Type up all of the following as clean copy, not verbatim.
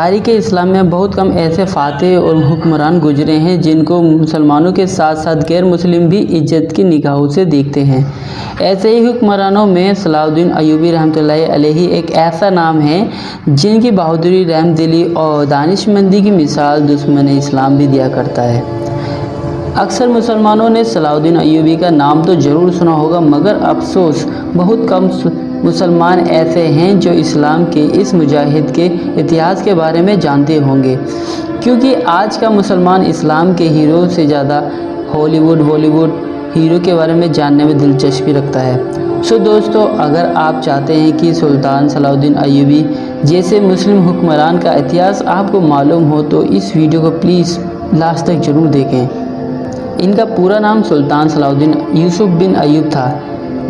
تاریخ اسلام میں بہت کم ایسے فاتح اور حکمران گزرے ہیں جن کو مسلمانوں کے ساتھ ساتھ غیر مسلم بھی عزت کی نگاہوں سے دیکھتے ہیں۔ ایسے ہی حکمرانوں میں صلاح الدین ایوبی رحمۃ اللہ علیہ ایک ایسا نام ہے جن کی بہادری، رحم دلی اور دانشمندی کی مثال دشمن اسلام بھی دیا کرتا ہے۔ اکثر مسلمانوں نے صلاح الدین ایوبی کا نام تو ضرور سنا ہوگا، مگر افسوس بہت کم مسلمان ایسے ہیں جو اسلام کے اس مجاہد کے اتہاس کے بارے میں جانتے ہوں گے، کیونکہ آج کا مسلمان اسلام کے ہیرو سے زیادہ ہالی ووڈ بالی ووڈ ہیرو کے بارے میں جاننے میں دلچسپی رکھتا ہے۔ دوستو، اگر آپ چاہتے ہیں کہ سلطان صلاح الدین ایوبی جیسے مسلم حکمران کا اتہاس آپ کو معلوم ہو تو اس ویڈیو کو پلیز لاسٹ تک ضرور دیکھیں۔ ان کا پورا نام سلطان صلاح الدین یوسف بن ایوب تھا۔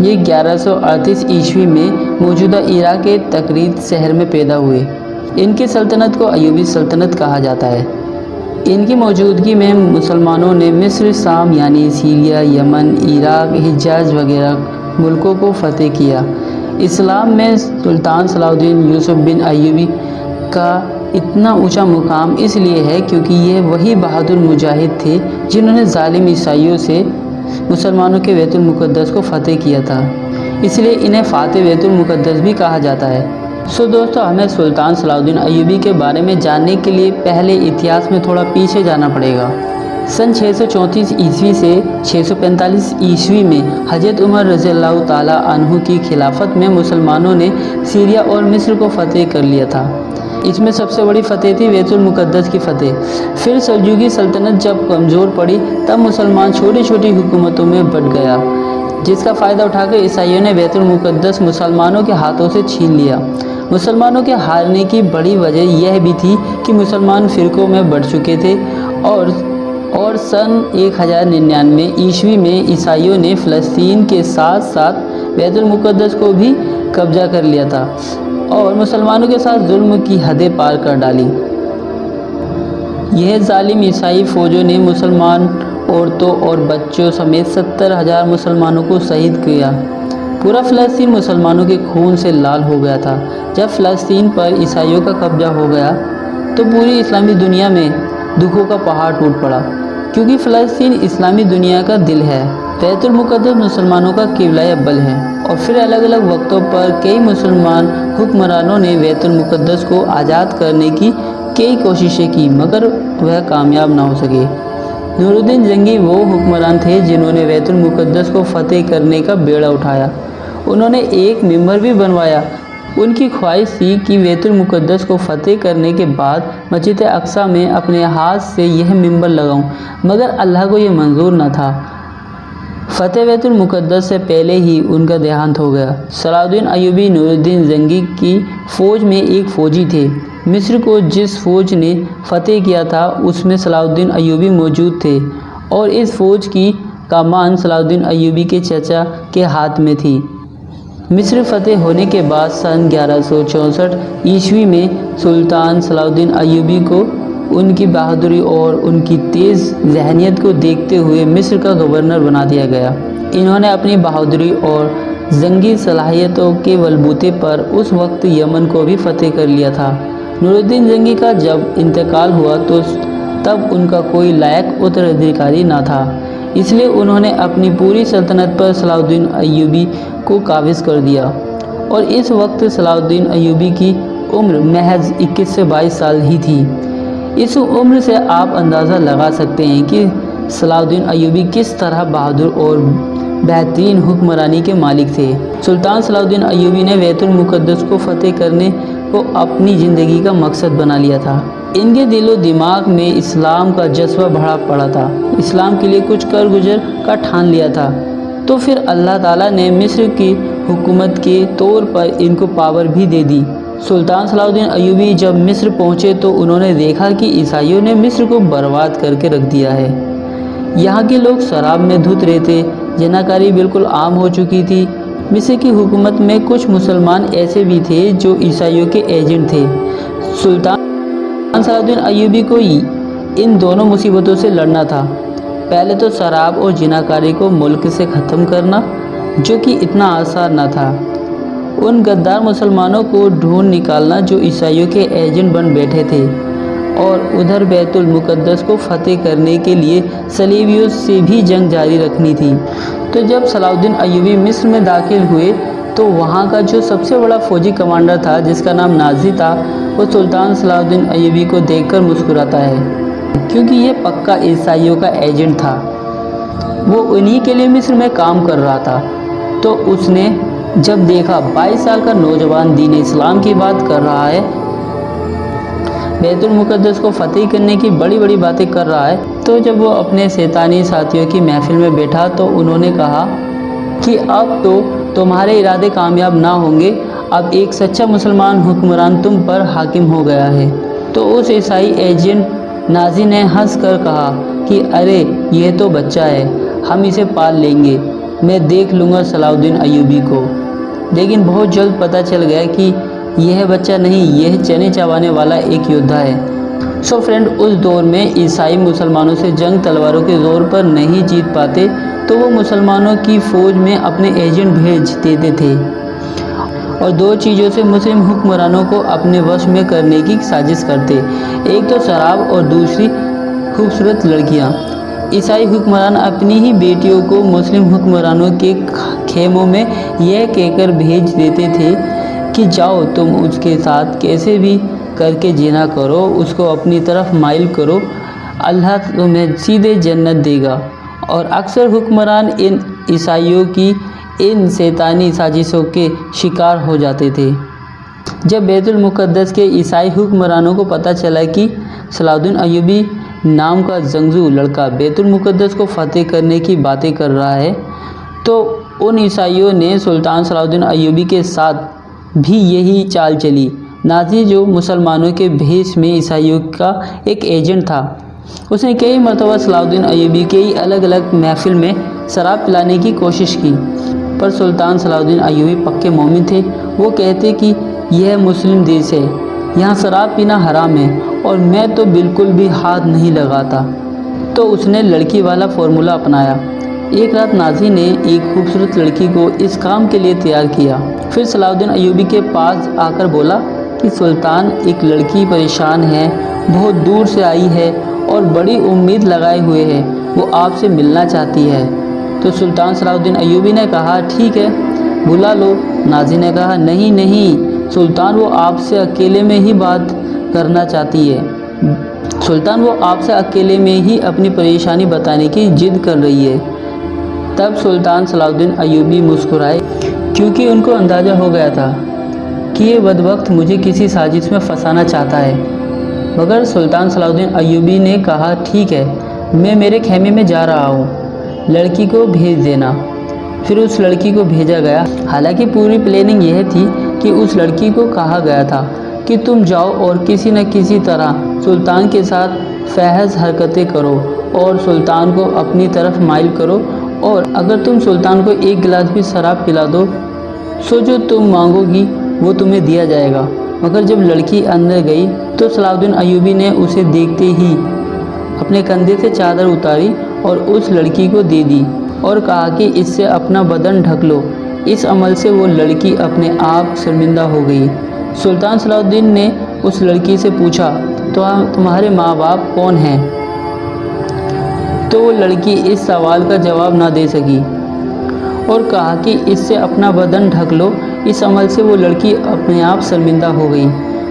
یہ 1138 عیسوی میں موجودہ عراق کے تکریت شہر میں پیدا ہوئے۔ ان کی سلطنت کو ایوبی سلطنت کہا جاتا ہے۔ ان کی موجودگی میں مسلمانوں نے مصر، شام یعنی سیریا، یمن، عراق، حجاز وغیرہ ملکوں کو فتح کیا۔ اسلام میں سلطان صلاح الدین یوسف بن ایوبی کا اتنا اونچا مقام اس لیے ہے کیونکہ یہ وہی بہادر مجاہد تھے جنہوں نے ظالم عیسائیوں سے مسلمانوں کے بیت المقدس کو فتح کیا تھا، اس لیے انہیں فاتح بیت المقدس بھی کہا جاتا ہے۔ دوستو، ہمیں سلطان صلاح الدین ایوبی کے بارے میں جاننے کے لیے پہلے اتہاس میں تھوڑا پیچھے جانا پڑے گا۔ سن 634 عیسوی سے 645 عیسوی میں حضرت عمر رضی اللہ تعالیٰ عنہ کی خلافت میں مسلمانوں نے سیریا اور مصر کو فتح کر لیا تھا۔ اس میں سب سے بڑی فتح تھی بیت المقدس کی فتح۔ پھر سلجوقی سلطنت جب کمزور پڑی تب مسلمان چھوٹی چھوٹی حکومتوں میں بٹ گیا، جس کا فائدہ اٹھا کر عیسائیوں نے بیت المقدس مسلمانوں کے ہاتھوں سے چھین لیا۔ مسلمانوں کے ہارنے کی بڑی وجہ یہ بھی تھی کہ مسلمان فرقوں میں بٹ چکے تھے اور سن 1099 عیسوی میں عیسائیوں نے فلسطین کے ساتھ ساتھ بیت المقدس کو بھی قبضہ کر لیا تھا اور مسلمانوں کے ساتھ ظلم کی حدیں پار کر ڈالی۔ یہ ظالم عیسائی فوجوں نے مسلمان عورتوں اور بچوں سمیت 70,000 مسلمانوں کو شہید کیا۔ پورا فلسطین مسلمانوں کے خون سے لال ہو گیا تھا۔ جب فلسطین پر عیسائیوں کا قبضہ ہو گیا تو پوری اسلامی دنیا میں دکھوں کا پہاڑ ٹوٹ پڑا، کیونکہ فلسطین اسلامی دنیا کا دل ہے۔ بیت المقدس مسلمانوں کا قبلہ اول ہے، اور پھر الگ الگ وقتوں پر کئی مسلمان حکمرانوں نے بیت المقدس کو آزاد کرنے کی کئی کوششیں کی، مگر وہ کامیاب نہ ہو سکے۔ نور الدین زنگی وہ حکمران تھے جنہوں نے بیت المقدس کو فتح کرنے کا بیڑا اٹھایا۔ انہوں نے ایک ممبر بھی بنوایا۔ ان کی خواہش تھی کہ بیت المقدس کو فتح کرنے کے بعد مسجد اقصیٰ میں اپنے ہاتھ سے یہ ممبر لگاؤں، مگر اللہ کو یہ منظور نہ تھا۔ فتح بیت المقدس سے پہلے ہی ان کا دیہانت ہو گیا۔ صلاح الدین ایوبی نور الدین زنگی کی فوج میں ایک فوجی تھے۔ مصر کو جس فوج نے فتح کیا تھا اس میں صلاح الدین ایوبی موجود تھے، اور اس فوج کی کمان صلاح الدین ایوبی کے چچا کے ہاتھ میں تھی۔ مصر فتح ہونے کے بعد سن 1164 عیسوی میں سلطان صلاح الدین ایوبی کو ان کی بہادری اور ان کی تیز ذہنیت کو دیکھتے ہوئے مصر کا گورنر بنا دیا گیا۔ انہوں نے اپنی بہادری اور جنگی صلاحیتوں کے بلبوتے پر اس وقت یمن کو بھی فتح کر لیا تھا۔ نور الدین زنگی کا جب انتقال ہوا تو تب ان کا کوئی لائق اتراधिکاری نہ تھا، اس لیے انہوں نے اپنی پوری سلطنت پر صلاح الدین ایوبی کو قابض کر دیا، اور اس وقت صلاح الدین ایوبی کی عمر محض 21 سے 22 سال ہی تھی۔ اس عمر سے آپ اندازہ لگا سکتے ہیں کہ صلاح الدین ایوبی کس طرح بہادر اور بہترین حکمرانی کے مالک تھے۔ سلطان صلاح الدین ایوبی نے بیت المقدس کو فتح کرنے کو اپنی زندگی کا مقصد بنا لیا تھا۔ ان کے دل و دماغ میں اسلام کا جذبہ بھرا پڑا تھا، اسلام کے لیے کچھ کر گزر کا ٹھان لیا تھا۔ تو پھر اللہ تعالیٰ نے مصر کی حکومت کے طور پر ان کو پاور بھی دے دی۔ سلطان صلاح الدین ایوبی جب مصر پہنچے تو انہوں نے دیکھا کہ عیسائیوں نے مصر کو برباد کر کے رکھ دیا ہے۔ یہاں کے لوگ شراب میں دھت رہے تھے، زناکاری بالکل عام ہو چکی تھی۔ مصر کی حکومت میں کچھ مسلمان ایسے بھی تھے جو عیسائیوں کے ایجنٹ تھے۔ سلطان صلاح الدین ایوبی کو ان دونوں مصیبتوں سے لڑنا تھا۔ پہلے تو شراب اور زناکاری کو ملک سے ختم کرنا، جو کہ اتنا آسان نہ تھا، उन गद्दार मुसलमानों को ढूंढ निकालना जो ईसाइयों के एजेंट बन बैठे थे, और उधर बैतुल मुक़द्दस को फतेह करने के लिए सलीबियों से भी जंग जारी रखनी थी। तो जब सलाउद्दीन अय्यूबी मिस्र में दाखिल हुए तो वहाँ का जो सबसे बड़ा फौजी कमांडर था, जिसका नाम नाज़ी था, वो सुल्तान सलाउद्दीन अय्यूबी को देखकर मुस्कुराता है, क्योंकि ये पक्का ईसाइयों का एजेंट था। वो उन्हीं के लिए मिस्र में काम कर रहा था। तो उसने जब देखा 22 साल का नौजवान दीन इस्लाम की बात कर रहा है, बैतुल मुक़द्दस को फतेह करने की बड़ी बड़ी बातें कर रहा है, तो जब वो अपने शैतानी साथियों की महफिल में बैठा तो उन्होंने कहा कि अब तो तुम्हारे इरादे कामयाब ना होंगे, अब एक सच्चा मुसलमान हुक्मरान तुम पर हाकिम हो गया है। तो उस ईसाई एजेंट नाज़ी ने हंस कर कहा कि अरे यह तो बच्चा है, हम इसे पाल लेंगे, मैं देख लूँगा सलाउद्दीन अय्यूबी को। लेकिन बहुत जल्द पता चल गया कि यह बच्चा नहीं, यह चने चबाने वाला एक योद्धा है। सो फ्रेंड, उस दौर में ईसाई मुसलमानों से जंग तलवारों के ज़ोर पर नहीं जीत पाते, तो वो मुसलमानों की फ़ौज में अपने एजेंट भेज देते थे और दो चीज़ों से मुस्लिम हुक्मरानों को अपने वश में करने की साजिश करते, एक तो शराब और दूसरी खूबसूरत लड़कियाँ। ईसाई हुक्मरान अपनी ही बेटियों को मुस्लिम हुक्मरानों के खेमों में यह कहकर भेज देते थे कि जाओ तुम उसके साथ कैसे भी करके जिना करो, उसको अपनी तरफ माइल करो, अल्लाह तुम्हें सीधे जन्नत देगा। और अक्सर हुक्मरान इन ईसाइयों की इन शैतानी साजिशों के शिकार हो जाते थे। जब बैतुल मुक़द्दस के ईसाई हुक्मरानों को पता चला कि सलाउद्दीन अय्यूबी नाम का जंगजू लड़का बैतुल मुक़द्दस को फतेह करने की बातें कर रहा है, तो उन ईसाइयों ने सुल्तान सलाउद्दीन अय्यूबी के साथ भी यही चाल चली। नाज़ी, जो मुसलमानों के भेष में ईसाइयों का एक एजेंट था, उसने कई मरतबा सलाउद्दीन अय्यूबी के अलग अलग महफिल में शराब पिलाने की कोशिश की, पर सुल्तान सलाउद्दीन अय्यूबी पक्के मोमिन थे। वो कहते कि यह मुस्लिम देश है, यहाँ शराब पीना हराम है और मैं तो बिल्कुल भी हाथ नहीं लगाता। तो उसने लड़की वाला फार्मूला अपनाया। एक रात नाज़ी ने एक खूबसूरत लड़की को इस काम के लिए तैयार किया। फिर सलाउद्दीन अय्यूबी के पास आकर बोला कि सुल्तान, एक लड़की परेशान है, बहुत दूर से आई है और बड़ी उम्मीद लगाए हुए है, वो आपसे मिलना चाहती है। तो सुल्तान सलाउद्दीन अय्यूबी ने कहा ठीक है, बुला लो। नाज़ी ने कहा नहीं नहीं सुल्तान, वो आपसे अकेले में ही बात करना चाहती है। सुल्तान, वो आपसे अकेले में ही अपनी परेशानी बताने की जिद कर रही है। तब सुल्तान सलाउद्दीन अय्यूबी मुस्कुराए, क्योंकि उनको अंदाज़ा हो गया था कि ये बदबख्त मुझे किसी साजिश में फंसाना चाहता है। मगर सुल्तान सलाउद्दीन अय्यूबी ने कहा ठीक है, मैं मेरे खेमे में जा रहा हूँ, लड़की को भेज देना। फिर उस लड़की को भेजा गया। हालांकि पूरी प्लानिंग यह थी कि उस लड़की को कहा गया था कि तुम जाओ और किसी न किसी तरह सुल्तान के साथ फहश हरकतें करो और सुल्तान को अपनी तरफ माइल करो, और अगर तुम सुल्तान को एक गिलास भी शराब पिला दो, सो जो तुम मांगोगी वो तुम्हें दिया जाएगा। मगर जब लड़की अंदर गई तो सलाउद्दीन अय्यूबी ने उसे देखते ही अपने कंधे से चादर उतारी और उस लड़की को दे दी और कहा कि इससे अपना बदन ढक लो। इस अमल से वो लड़की अपने आप शर्मिंदा हो गई। सुल्तान सलाउद्दीन ने उस लड़की से पूछा, तो तुम्हारे माँ बाप कौन हैं? तो वो लड़की इस सवाल का जवाब ना दे सकी और कहा कि इससे अपना बदन ढक लो। इस अमल से वो लड़की अपने आप शर्मिंदा हो गई।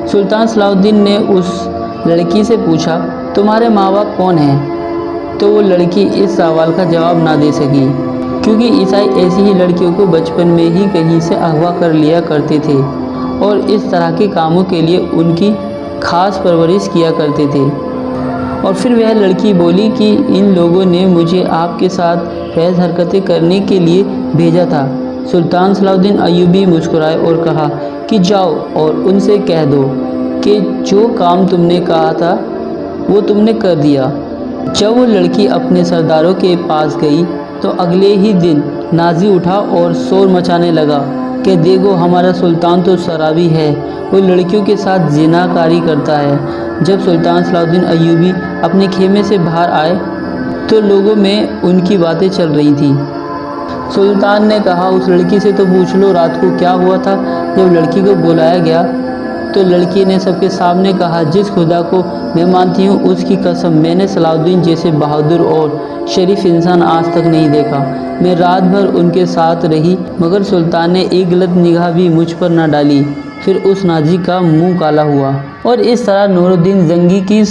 सुल्तान सलाउद्दीन ने उस लड़की से पूछा, तुम्हारे माँ बाप कौन हैं? तो वो लड़की इस सवाल का जवाब ना दे सकी, क्योंकि ईसाई ऐसी ही लड़कियों को बचपन में ही कहीं से अगवा कर लिया करते थे और इस तरह के कामों के लिए उनकी खास परवरिश किया करते थे। और फिर वह लड़की बोली कि इन लोगों ने मुझे आपके साथ फैज़ हरकतें करने के लिए भेजा था। सुल्तान सलाउद्दीन अय्यूबी मुस्कुराए और कहा कि जाओ और उनसे कह दो कि जो काम तुमने कहा था वो तुमने कर दिया। जब वो लड़की अपने सरदारों के पास गई तो अगले ही दिन नाज़ी उठा और शोर मचाने लगा कि देखो, हमारा सुल्तान तो शराबी है, वो लड़कियों के साथ ज़िनाकारी करता है। जब सुल्तान सलाउद्दीन अय्यूबी अपने खेमे से बाहर आए तो लोगों में उनकी बातें चल रही थी। सुल्तान ने कहा, उस लड़की से तो पूछ लो रात को क्या हुआ था। जब लड़की को बुलाया गया तो लड़की ने सबके सामने कहा, जिस खुदा को मैं मानती हूँ उसकी कसम, मैंने सलाउद्दीन जैसे बहादुर और शरीफ इंसान आज तक नहीं देखा। मैं रात भर उनके साथ रही, मगर सुल्तान ने एक गलत निगाह भी मुझ पर न डाली। फिर उस नाजी का मुंह काला हुआ। और इस तरह नूरुद्दीन जंगी की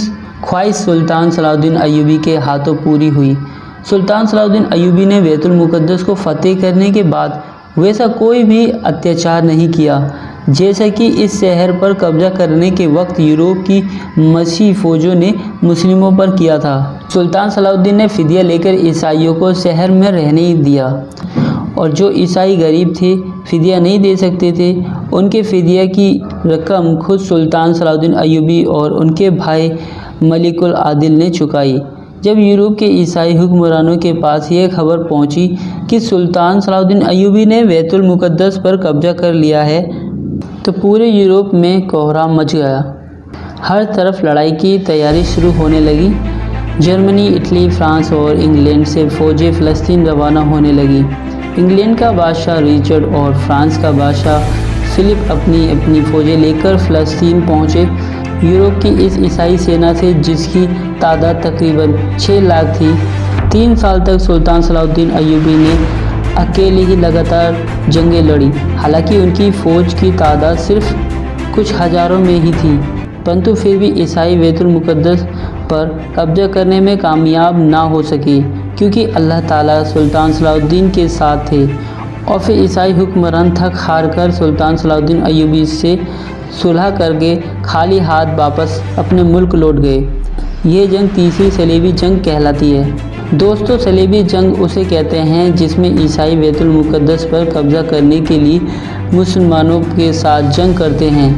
ख्वाहिश सुल्तान सलाउद्दीन अय्यूबी के हाथों पूरी हुई। सुल्तान सलाउद्दीन अय्यूबी ने बैतुल मुक़द्दस को फतेह करने के बाद वैसा कोई भी अत्याचार नहीं किया जैसा कि इस शहर पर कब्जा करने के वक्त यूरोप की मसीही फ़ौजों ने मुस्लिमों पर किया था। सुल्तान सलाउद्दीन ने फ़िदिया लेकर ईसाइयों को शहर में रहने ही दिया, और जो ईसाई गरीब थे, फ़िदिया नहीं दे सकते थे, उनके फ़िदिया की रकम खुद सुल्तान सलाउद्दीन अय्यूबी और उनके भाई मलिकुल आदिल ने चुकाई। जब यूरोप के ईसाई हुक्मरानों के पास यह खबर पहुंची कि सुल्तान सलाउद्दीन अय्यूबी ने बैतुल मुक़द्दस पर कब्जा कर लिया है, तो पूरे यूरोप में कोहराम मच गया। हर तरफ लड़ाई की तैयारी शुरू होने लगी। जर्मनी, इटली, फ्रांस और इंग्लैंड से फ़ौजें फ़लस्तीन रवाना होने लगी। इंग्लैंड का बादशाह रिचर्ड और फ्रांस का बादशाह फ़िलिप अपनी अपनी फ़ौजें लेकर फ़लस्तीन पहुँचे। यूरोप की इस ईसाई सेना से, जिसकी तादाद तकरीबन 6 लाख थी, 3 साल तक सुल्तान सलाउद्दीन अय्यूबी ने अकेले ही लगातार जंगें लड़ी। हालांकि उनकी फ़ौज की तादाद सिर्फ कुछ हज़ारों में ही थी, परंतु फिर भी ईसाई बैतुल मुक़द्दस पर कब्जा करने में कामयाब ना हो सके, क्योंकि अल्लाह ताला सुल्तान सलाउद्दीन के साथ थे। और फिर ईसाई हुक्मरान थक हार कर सुल्तान सलाउद्दीन अय्यूबी से सुलह करके खाली हाथ वापस अपने मुल्क लौट गए। ये जंग तीसरी सलीबी जंग कहलाती है। दोस्तों, सलीबी जंग उसे कहते हैं जिसमें ईसाई बैतुल मुक़द्दस पर कब्जा करने के लिए मुसलमानों के साथ जंग करते हैं।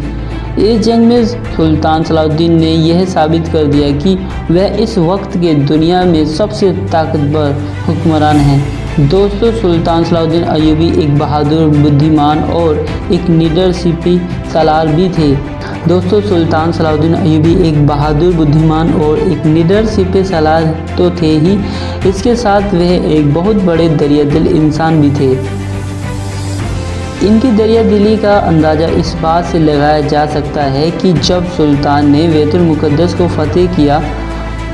इस जंग में सुल्तान सलाउद्दीन ने यह साबित कर दिया कि वह इस वक्त के दुनिया में सबसे ताकतवर हुक्मरान हैं। दोस्तों, सुल्तान सलाउद्दीन अय्यूबी एक बहादुर, बुद्धिमान और एक निडर सिपाही सालार भी थे। दोस्तों, सुल्तान सलाउद्दीन अय्यूबी एक बहादुर, बुद्धिमान और एक निडर सिपाही सालार तो थे ही, इसके साथ वह एक बहुत बड़े दरियादिल इंसान भी थे। इनकी दरियादिली का अंदाज़ा इस बात से लगाया जा सकता है कि जब सुल्तान ने बैतुल मुक़द्दस को फतेह किया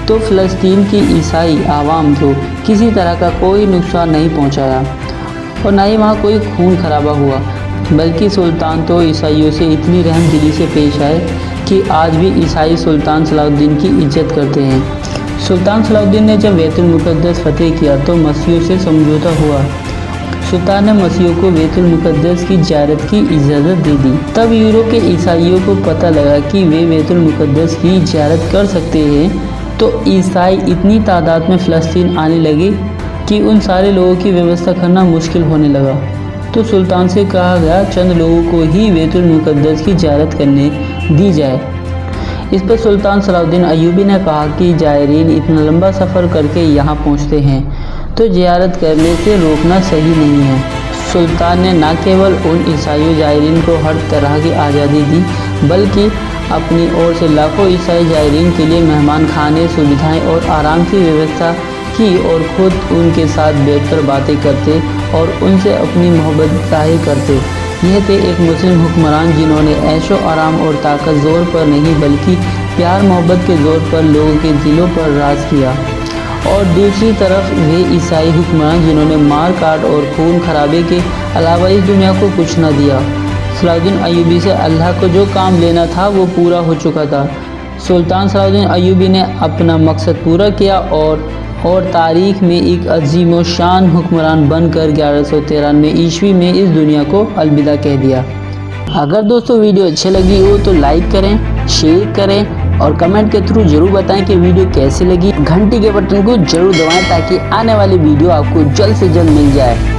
तो फ़लस्तीन की ईसाई आवाम को किसी तरह का कोई नुकसान नहीं पहुंचाया और ना ही वहाँ कोई खून खराबा हुआ, बल्कि सुल्तान तो ईसाइयों से इतनी रहमदिली से पेश आए कि आज भी ईसाई सुल्तान सलाउद्दीन की इज्जत करते हैं। सुल्तान सलाउद्दीन ने जब बैतुल मुक़द्दस फतेह किया तो मसीहियों से समझौता हुआ। सुल्तान ने मसीहियों को बैतुल मुक़द्दस की ज़ियारत की इजाज़त दे दी। तब यूरोप के ईसाइयों को पता लगा कि वे बैतुल मुक़द्दस की ज़ियारत कर सकते हैं, तो ईसाई इतनी तादाद में फ़लस्तीन आने लगे कि उन सारे लोगों की व्यवस्था करना मुश्किल होने लगा। तो सुल्तान से कहा गया चंद लोगों को ही बैतुल मुक़द्दस की ज़ियारत करने दी जाए। इस पर सुल्तान सलाउद्दीन अय्यूबी ने कहा कि ज़ायरीन इतना लंबा सफ़र करके यहाँ पहुँचते हैं, तो ज़ियारत करने से रोकना सही नहीं है। सुल्तान ने न केवल उन ईसाई ज़ायरीन को हर तरह की आज़ादी दी, बल्कि अपनी ओर से लाखों ईसाई ज़ायरीन के लिए मेहमान खाने, सुविधाएं और आराम की व्यवस्था की और ख़ुद उनके साथ बैठकर बातें करते और उनसे अपनी मोहब्बत ज़ाहिर करते। यह थे एक मुस्लिम हुक्मरान जिन्होंने ऐशो आराम और ताकत ज़ोर पर नहीं बल्कि प्यार मोहब्बत के ज़ोर पर लोगों के दिलों पर राज किया। और दूसरी तरफ वे ईसाई हुक्मरान जिन्होंने मार काट और खून खराबे के अलावा इस दुनिया को कुछ न दिया। सलाउद्दीन अय्यूबी से अल्लाह को जो काम लेना था वो पूरा हो चुका था। सुल्तान सलाउद्दीन अय्यूबी ने अपना मकसद पूरा किया और तारीख़ में एक अजीम व शान हुक्मरान बनकर 1193 ईस्वी में इस दुनिया को अलविदा कह दिया। अगर दोस्तों वीडियो अच्छी लगी हो तो लाइक करें, शेयर करें और कमेंट के थ्रू ज़रूर बताएं कि वीडियो कैसी लगी। घंटी के बटन को ज़रूर दबाएं ताकि आने वाली वीडियो आपको जल्द से जल्द मिल जाए।